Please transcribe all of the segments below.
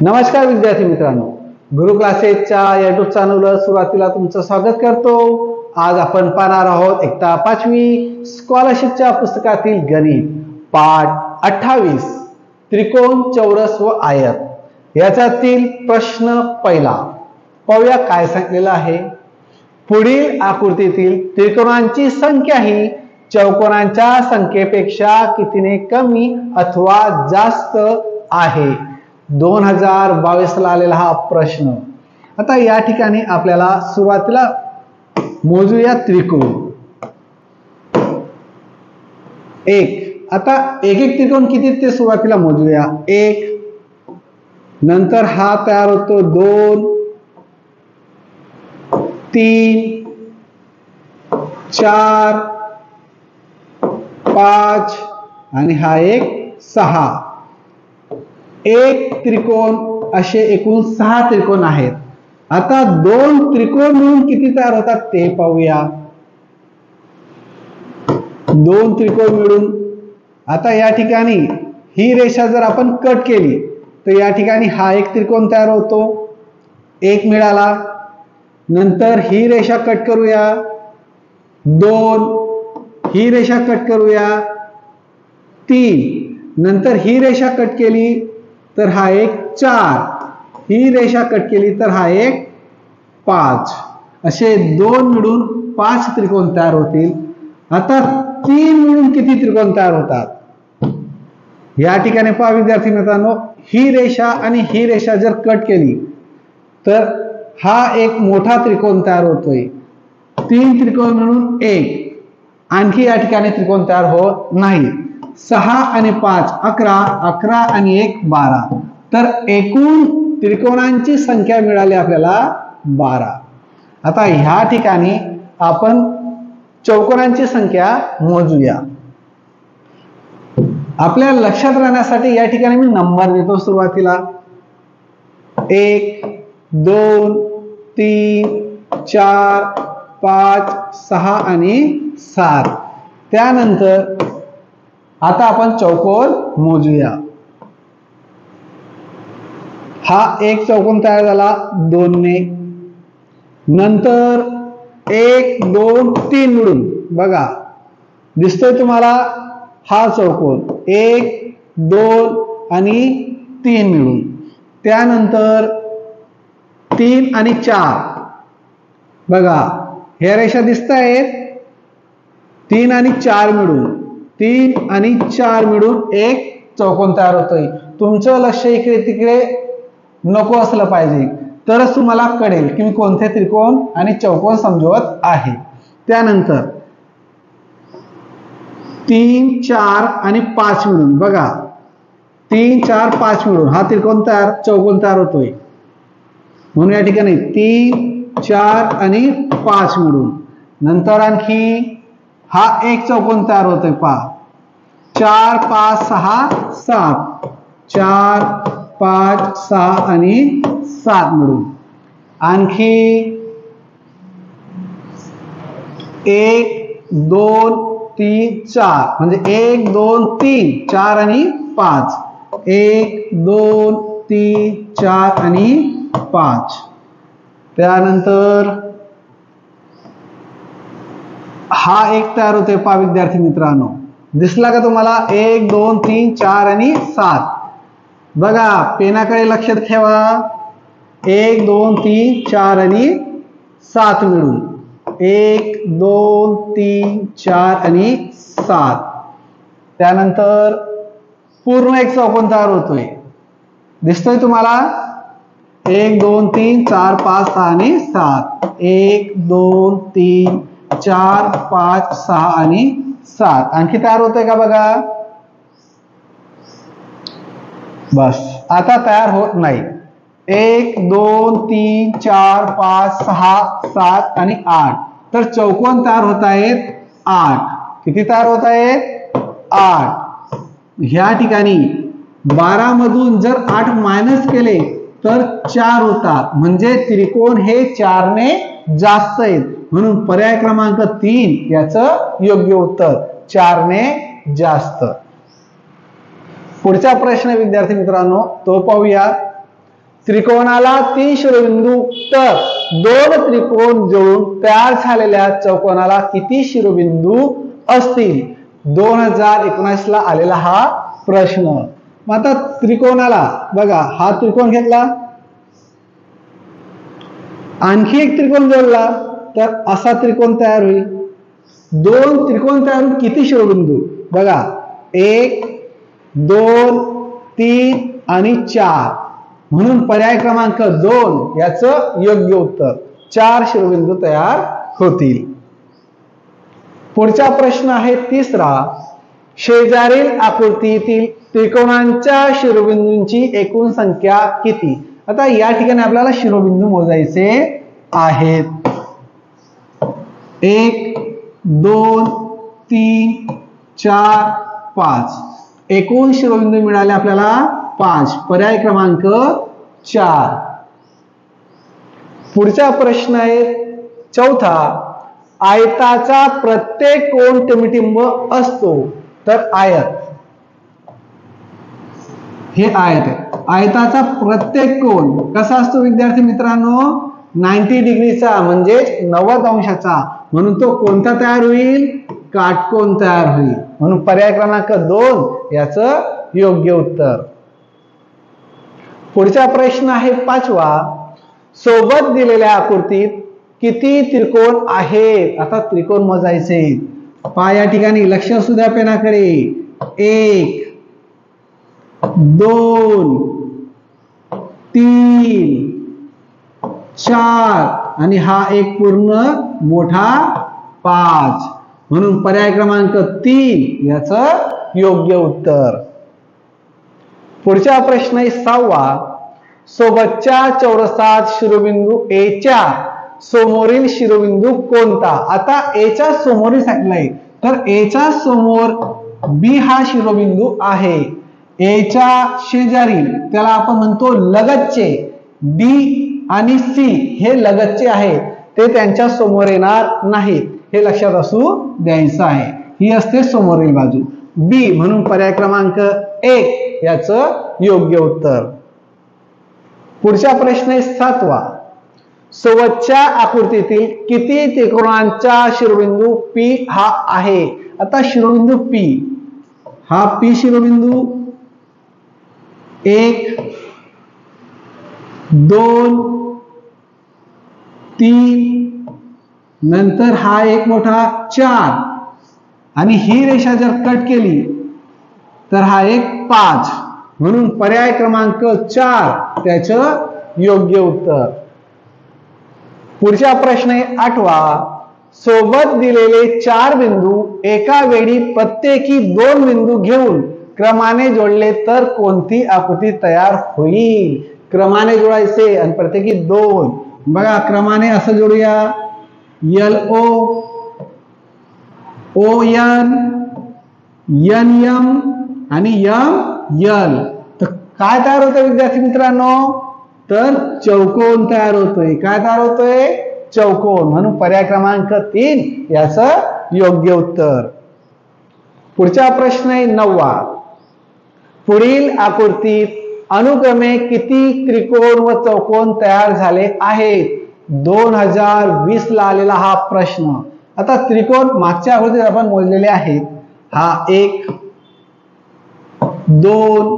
नमस्कार विद्यार्थी मित्रांनो, गुरु क्लासेसच्या YouTube चॅनलवर सुरुवातीला तुमचं स्वागत करतो। आज आपण पाहणार आहोत इयत्ता 5वी स्कॉलरशिपच्या पुस्तकातील गणित पाठ 28 त्रिकोण, चौरस व आयत याच्यातील प्रश्न पहिला। पाहूया काय सांगितलेलं आहे। पुढील आकृतीतील त्रिकोणांची संख्या ही चौकोनांच्या संख्येपेक्षा कितीने कमी अथवा जास्त आहे। 2022 ला आलेला हा प्रश्न। आता या ठिकाणी आपल्याला सुरुवातीला मोजूया त्रिकोण एक। आता एक एक त्रिकोण किती ते सुरुवातीला मोजूया। एक, नंतर हा तयार होतो 2, 3, 4, 5 आणि हा एक 6। एक त्रिकोण असे एकूण 6 त्रिकोण आहेत। आता 2 त्रिकोण मिळून किती तयार होतात ते पाहूया। 2 त्रिकोण मिळून आता या ठिकाणी ही रेषा जर आपण कट केली तर या ठिकाणी हा एक त्रिकोण तयार होतो, एक मिळाला। नंतर ही रेषा कट करूया 2, ही रेषा कट करूया 3, नंतर ही रेषा कट केली तर हा एक 4, ही रेषा कट केली तर हा एक 5। असे 2 मिळून 5 त्रिकोण तयार होतील। आता 3 मिळून किती त्रिकोण तयार होतात या ठिकाणी पहा विद्यार्थी मित्रांनो, ही रेषा आणि ही रेषा जर कट केली तर हा एक मोठा त्रिकोण तयार होतोय। 3 त्रिकोण मिळून 1, आणखी या ठिकाणी त्रिकोण तयार होत नाही। 6 आणि 5 11, 11 आणि 1 12, तर एकूण त्रिकोणांची संख्या मिळाली आपल्याला 12। आता ह्या ठिकाणी आपण चौकोनांची संख्या मोजूया। आपल्या लक्षात राहण्यासाठी या ठिकाणी मी नंबर देतो सुरुवातीला 1, 2, 3, 4, 5, 6 आणि 7। त्यानंतर आता आपण चौकोन मोजूया। हा एक चौकोन तयार झाला 2 ने, नंतर 1, 2, 3 मिळून बघा दिसतोय तुम्हाला हा चौकोन 1, 2 आणि 3 मिळून। त्यानंतर 3 आणि 4 बघा ह्या रेषा दिसत आहेत, 3 आणि 4 मिळून, 3 आणि 4 मिळून एक चौकोन तयार होतोय। तुमचं लक्ष इकडे तिकडे नको असलं पाहिजे, तरच तुम्हाला कळेल की मी कोणते त्रिकोण आणि चौकोन समजवत आहे। त्यानंतर 3, 4 आणि 5 मिळून बघा 3, 4, 5 मिळून हा त्रिकोण चौकोन तयार होतोय। म्हणून या ठिकाणी 3, 4 आणि 5 मिळून, नंतर आणखी हा एक चौकोन तयार होतोय पहा 4, 5, 6, 7, 4, 5, 6 आणि 7 मिळून। आणखी 1, 2, 3, 4 म्हणजे 1, 2, 3, 4 आणि 5, 1, 2, 3, 4 आणि 5। त्यानंतर हा एक तयार होतोय पहा विद्यार्थी मित्रांनो, दिसला का तुम्हाला 1, 2, 3, 4 आणि 7। बघा पेनाकडे लक्ष ठेवा, 1, 2, 3, 4 आणि 7 मिळून 1, 2, 3, 4 आणि 7। त्यानंतर पूर्ण एक चौकोन तयार होतोय, दिसतोय तुम्हाला 1, 2, 3, 4, 5, 6 आणि 7, 1, 2, 3, 4, 5, 6 आणि 7। आणखी तयार होतोय का बघा, बस आता तयार होत नाही। 1, 2, 3, 4, 5, 6, 7 आणि 8, तर चौकोन तयार होत आहेत 8। किती तयार होत आहेत 8। ह्या ठिकाणी 12 मधून जर 8 मायनस केले तर 4 होतात, म्हणजे त्रिकोण हे 4 ने जास्त आहेत। म्हणून पर्याय क्रमांक 3 याचं योग्य उत्तर 4 ने जास्त। पुढचा प्रश्न विद्यार्थी मित्रांनो तो पाहूया। त्रिकोणाला 3 शिरोबिंदू तर 2 त्रिकोण जोडून तयार झालेल्या चौकोनाला किती शिरोबिंदू असतील? 2019 ला आलेला हा प्रश्न. मग आता त्रिकोणाला बघा, हा त्रिकोण घेतला, आणखी एक त्रिकोण जोडला तर असा त्रिकोण तयार होईल. 2 त्रिकोण तयार होऊन किती शिरोबिंदू? बघा 1 2 3 आणि 4 म्हणून पर्याय क्रमांक 2 याचं योग्य उत्तर. 4 शिरोबिंदू तयार होतील. पुढचा प्रश्न आहे तिसरा. शेजारील आकृतीतील त्रिकोणांच्या शिरोबिंदूंची एकूण संख्या किती? आता या ठिकाणी आपल्याला शिरोबिंदू मोजायचे आहेत. 1 2 3 4 5 एकूण शिरोबिंदू मिळाले आपल्याला 5. पर्याय क्रमांक 4. पुढचा प्रश्न आहे चौथा. आयताचा प्रत्येक कोन टिंबटिंब असतो तर आयत, हे आयत आहे. आयताचा प्रत्येक कोन कसा असतो विद्यार्थी मित्रांनो? 90 डिग्रीचा म्हणजे 90 अंशाचा. म्हणून तो कोणता तयार होईल? काटकोन तयार होईल. म्हणून पर्याय क्रमांक 2 याचं योग्य उत्तर. पुढचा प्रश्न आहे 5वा. सोबत दिलेल्या आकृतीत किती त्रिकोण आहेत? आता त्रिकोण मोजायचे. पहा या ठिकाणी लक्ष असू द्या पेनाकडे. 1 2 3 4 आणि हा एक पूर्ण मोठा 5. म्हणून पर्याय क्रमांक 3 याचं योग्य उत्तर. पुढचा प्रश्न आहे 6वा. सोबतच्या चौरसात शिरोबिंदू ए च्या समोरील शिरोबिंदू कोणता? आता ए च्या समोरील सांगितलंय तर ए च्या समोर बी हा शिरोबिंदू आहे. ए च्या शेजारी त्याला आपण म्हणतो लगतचे. डी आणि सी हे लगतचे आहेत, ते त्यांच्या समोर येणार नाहीत, हे लक्षात असू द्यायचं आहे. ही असते समोरील बाजू बी. म्हणून पर्याय क्रमांक 1 याचं योग्य उत्तर. पुढचा प्रश्न आहे 7वा. सोबतच्या आकृतीतील किती त्रिकोणांचा शिरोबिंदू पी हा आहे? आता शिरोबिंदू पी हा पी शिरोबिंदू 1 2 3 नंतर हा एक मोठा 4 आणि ही रेषा जर कट केली तर हा एक 5. म्हणून पर्याय क्रमांक 4 त्याचं योग्य उत्तर. पुढचा प्रश्न आहे 8वा. सोबत दिलेले 4 बिंदू एका वेळी प्रत्येकी 2 बिंदू घेऊन क्रमाने जोडले तर कोणती आकृती तयार होईल? क्रमाने जोडायचे आणि प्रत्येकी 2. बघा क्रमाने असं जोडूया. LO ON NM आणि ML. तर काय तयार होतं विद्यार्थी मित्रांनो? तर चौकोन तयार होतोय. काय तयार होतोय? चौकोन. म्हणून पर्याय क्रमांक 3 याचं योग्य उत्तर. पुढचा प्रश्न आहे 9वा. पुढील आकृतीत अनुक्रमे किती त्रिकोण व चौकोन तयार झाले आहेत? 2020 ला आलेला हा प्रश्न. आता त्रिकोण मागच्या आकृतीत आपण मोजलेले आहेत. हा 1 2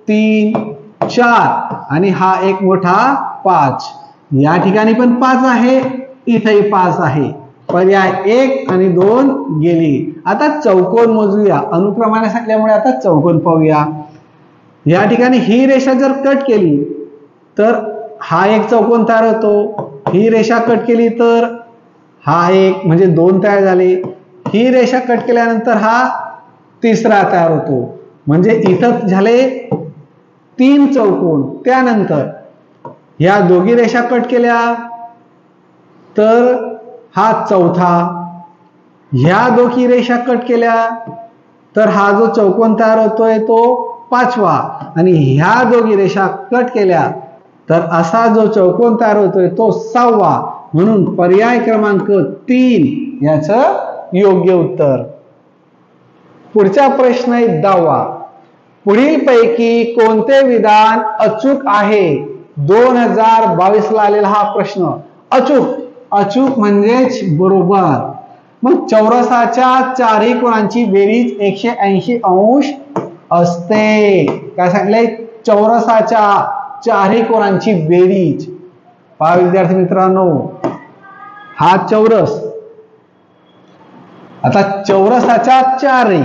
3 4 आणि हा एक मोठा 5. या ठिकाणी पण 5 आहे, इथेही 5 आहे. पर्याय 1 आणि 2 गेली. आता चौकोन मोजूया. अनुक्रमाने सांगितल्यामुळे आता चौकोन पाहूया. या ठिकाणी ही रेषा जर कट केली तर हा एक चौकोन तयार होतो. ही रेषा कट केली तर हा एक म्हणजे 2 तयार झाले. ही रेषा कट केल्यानंतर हा तिसरा तयार होतो. म्हणजे इथं झाले 3 चौकोन. त्यानंतर या दोघी रेषा कट केल्या तर हा चौथा. ह्या दोघी रेषा कट केल्या तर हा जो चौकोन तयार होतोय तो 5वा. आणि ह्या दोघी रेषा कट केल्या तर असा जो चौकोन तयार होतोय तो 6वा. म्हणून पर्याय क्रमांक 3 याचं योग्य उत्तर. पुढचा प्रश्न आहे 10वा. पुढील पैकी कोणते विधान अचूक आहे? 2022 ला आलेला हा प्रश्न अचूक म्हणजेच बरोबर। मग चौरसाच्या चारही कोणांची बेरीज 180 अंश असते। काय सांगितलंय? चौरसाच्या चारही कोणांची बेरीज। पहा विद्यार्थी मित्रांनो, हा चौरस, आता चौरसाच्या चारही,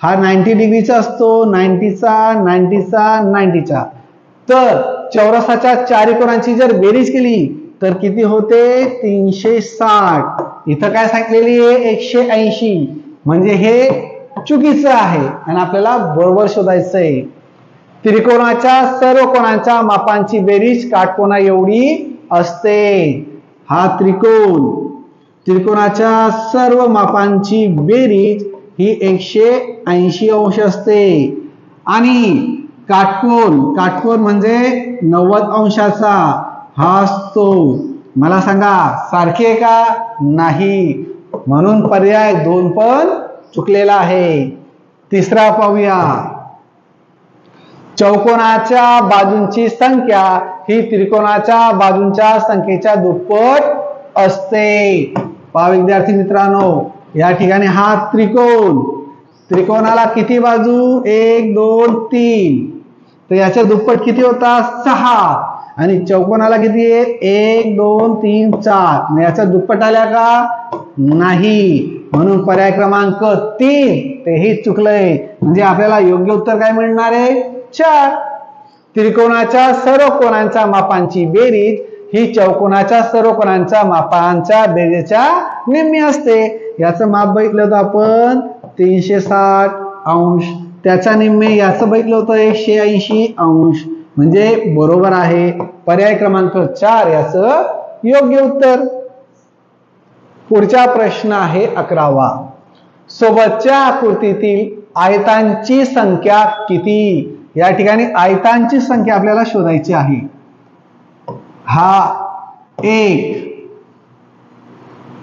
हा 90 डिग्रीचा असतो, 90चा 90चा 90चा। तर चौरसाच्या चारही कोणांची जर बेरीज केली तर किती होते? 360। इथं काय सांगितलेली आहे? 180, म्हणजे हे चुकीचं आहे आणि आपल्याला बरोबर शोधायचं आहे। त्रिकोणाच्या सर्व कोणांच्या मापांची बेरीज काटकोना एवढी असते। हा त्रिकोणाच्या सर्व मापांची बेरीज ही 180 अंश असते आणि काटकोन म्हणजे 90 अंशाचा हा असतो। मला सांगा, सारखे आहे का? नाही, म्हणून पर्याय 2 पण चुकलेला आहे। तिसरा पाहूया, चौकोनाच्या बाजूंची संख्या ही त्रिकोणाच्या बाजूंच्या संख्येच्या दुप्पट असते। पहा विद्यार्थी मित्रांनो, या ठिकाणी हा त्रिकोणाला किती बाजू? 1 2 3, तर याच्या दुप्पट किती होतात? 6। आणि चौकोनाला किती आहे? 1 2 3 4, याच्या दुप्पट आल्या का? नाही, म्हणून पर्याय क्रमांक 3 तेही चुकलंय। म्हणजे आपल्याला योग्य उत्तर काय मिळणार आहे? 4। त्रिकोणाच्या सर्व कोणांच्या मापांची बेरीज ही चौकोनाच्या सर्व कोणांच्या मापांच्या बेरीजच्या निम्मी असते। याचं माप बघितलं होतं आपण 360 अंश, त्याच्या निम्मे याचं बघितलं होतं 180 अंश, म्हणजे बरोबर आहे। पर्याय क्रमांक 4 याचं योग्य उत्तर। पुढचा प्रश्न आहे 11वा, सोबतच्या आकृतीतील आयतांची संख्या किती? या ठिकाणी आयतांची संख्या आपल्याला शोधायची आहे। हा 1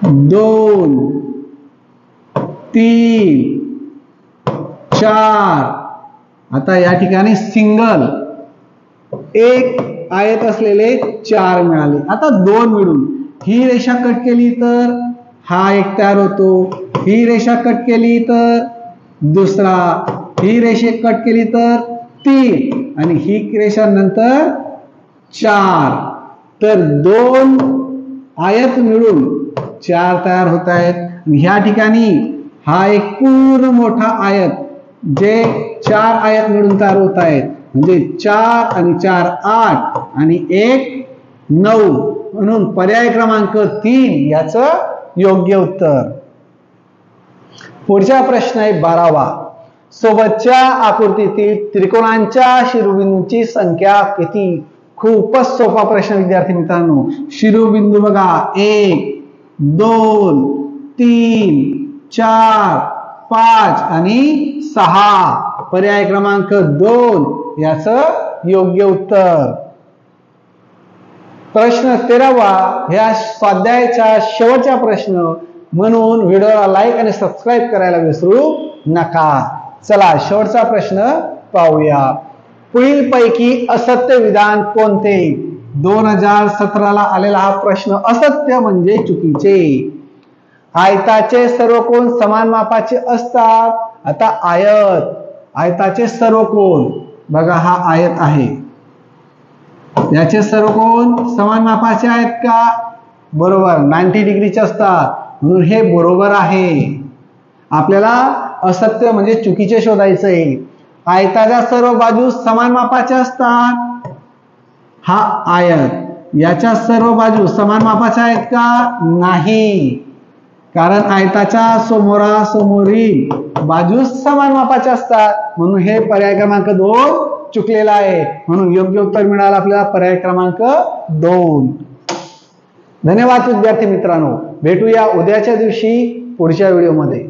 2 3 4, आता या ठिकाणी सिंगल एक आयत असलेले 4 मिळाले। आता 2 मिळून ही रेषा कट केली तर हा एक तयार होतो, ही रेषा कट केली तर दुसरा, ही रेषा कट केली तर 3 आणि ही रेषा नंतर 4, तर 2 आयत मिळून 4 तयार होत आहेत। ह्या ठिकाणी हा एक पूर्ण मोठा आयत, जे 4 आयत मिळून तयार होत आहेत, म्हणजे 4 आणि 4 8 आणि 1 9, म्हणून पर्याय क्रमांक 3 याचं योग्य उत्तर। पुढचा प्रश्न आहे 12वा, सोबतच्या आकृतीतील त्रिकोणांच्या शिरोबिंदूंची संख्या किती? खूपच सोपा प्रश्न विद्यार्थी मित्रांनो। शिरोबिंदू बघा 1 2 3 4 5 आणि 6, पर्याय क्रमांक 2 याचं योग्य उत्तर। प्रश्न 13वा, ह्या स्वाध्यायाचा शेवटचा प्रश्न, म्हणून व्हिडिओला लाईक आणि सबस्क्राईब करायला विसरू नका। चला शेवटचा प्रश्न पाहूया, पुढील पैकी असत्य विधान कोणते? 2017 ला आलेला हा प्रश्न। असत्य म्हणजे चुकीचे। आयताचे सर्व कोन समान मापाचे असतात। आता आयताचे सर्व कोन बघा, हा आयत आहे, याचे सर्व कोन समान मापाचे आहेत का? बरोबर, 90 डिग्रीचे असतात, म्हणून हे बरोबर आहे। आपल्याला असत्य म्हणजे चुकीचे शोधायचे आहे। आयताच्या सर्व बाजू समान मापाच्या असतात, हा आयत, याच्या सर्व बाजू समान मापाच्या आहेत का? नाही, कारण आयताच्या समोरासमोरील बाजू समान मापाच्या असतात, म्हणून हे पर्याय क्रमांक 2 चुकलेला आहे। म्हणून योग्य उत्तर मिळालं आपल्याला पर्याय क्रमांक 2। धन्यवाद विद्यार्थी मित्रांनो, भेटूया उद्याच्या दिवशी पुढच्या व्हिडिओमध्ये।